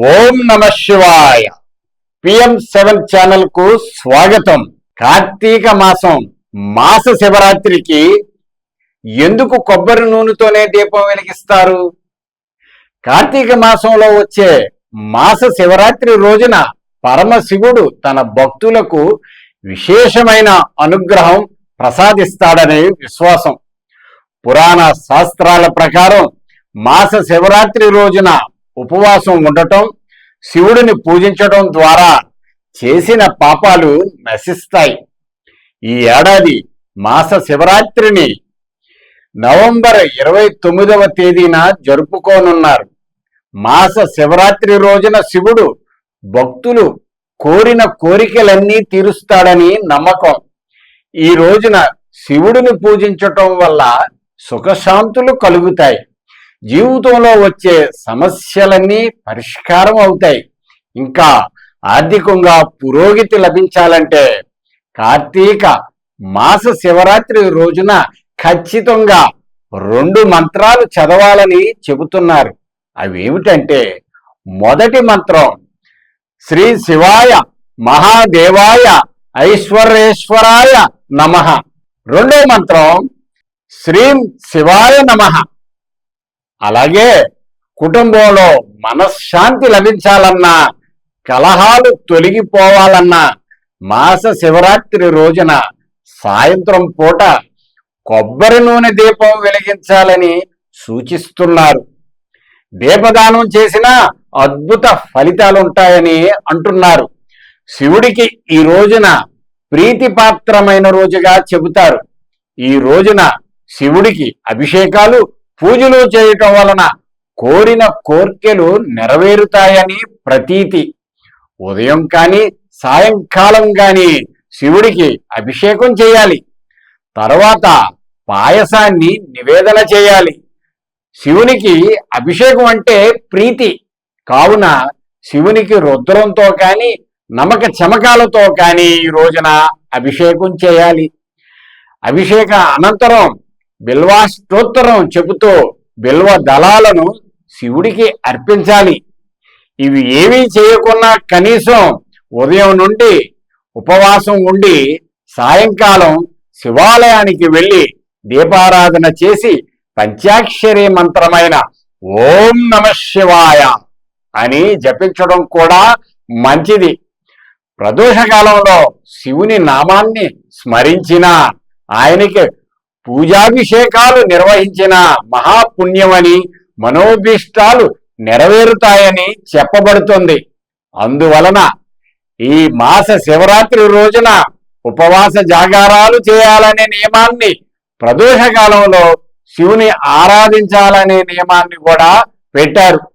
ఓం నమ శివాయ. PM7 channel కు స్వాగతం. కార్తీక మాసం మాస శివరాత్రికి ఎందుకు కొబ్బరి నూనెతోనే దీపం వెలిగిస్తారు? కార్తీక మాసంలో వచ్చే మాస శివరాత్రి రోజున పరమశివుడు తన భక్తులకు విశేషమైన అనుగ్రహం ప్రసాదిస్తాడనే విశ్వాసం. పురాణ శాస్త్రాల ప్రకారం మాస శివరాత్రి రోజున ఉపవాసం ఉండటం, శివుడిని పూజించడం ద్వారా చేసిన పాపాలు నశిస్తాయి. ఈ ఏడాది మాస శివరాత్రిని నవంబర్ 29వ తేదీన జరుపుకోనున్నారు. మాస శివరాత్రి రోజున శివుడు భక్తులు కోరిన కోరికలన్నీ తీరుస్తాడని నమ్మకం. ఈ రోజున శివుడిని పూజించటం వల్ల సుఖశాంతులు కలుగుతాయి. జీవితంలో వచ్చే సమస్యలన్నీ పరిష్కారం అవుతాయి. ఇంకా ఆర్థికంగా పురోగతి లభించాలంటే కార్తీక మాస శివరాత్రి రోజున ఖచ్చితంగా 2 మంత్రాలు చదవాలని చెబుతున్నారు. అవేమిటంటే, మొదటి మంత్రం శ్రీ శివాయ మహాదేవాయ ఐశ్వర్యేశ్వరాయ నమః. రెండో మంత్రం శ్రీం శివాయ నమః. అలాగే కుటుంబంలో మనశ్శాంతి లభించాలన్నా, కలహాలు తొలగిపోవాలన్నా మాస శివరాత్రి రోజున సాయంత్రం పూట కొబ్బరి నూనె దీపం వెలిగించాలని సూచిస్తున్నారు. దీపదానం చేసినా అద్భుత ఫలితాలుంటాయని అంటున్నారు. శివుడికి ఈ రోజున ప్రీతిపాత్రమైన రోజుగా చెబుతారు. ఈ రోజున శివుడికి అభిషేకాలు, పూజలు చేయటం వలన కోరిన కోర్కెలు నెరవేరుతాయని ప్రతీతి. ఉదయం కానీ సాయంకాలం కానీ శివుడికి అభిషేకం చేయాలి. తర్వాత పాయసాన్ని నివేదన చేయాలి. శివునికి అభిషేకం అంటే ప్రీతి కావున శివునికి రుద్రంతో కానీ నమక చమకాలతో కానీ ఈ రోజున అభిషేకం చేయాలి. అభిషేక అనంతరం బిల్వాష్టోత్తరం చెబుతూ బిల్వ దళాలను శివుడికి అర్పించాలి. ఇవి ఏమీ చేయకున్నా కనీసం ఉదయం నుండి ఉపవాసం ఉండి సాయంకాలం శివాలయానికి వెళ్ళి దీపారాధన చేసి పంచాక్షరి మంత్రమైన ఓం నమ శివాయ అని జపించడం కూడా మంచిది. ప్రదోషకాలంలో శివుని నామాన్ని స్మరించిన, ఆయనకి పూజాభిషేకాలు నిర్వహించిన మహాపుణ్యమని, మనోభీష్టాలు నెరవేరుతాయని చెప్పబడుతుంది. అందువలన ఈ మాస శివరాత్రి రోజున ఉపవాస జాగారాలు చేయాలనే నియమాన్ని, ప్రదోషకాలంలో శివుని ఆరాధించాలనే నియమాన్ని కూడా పెట్టారు.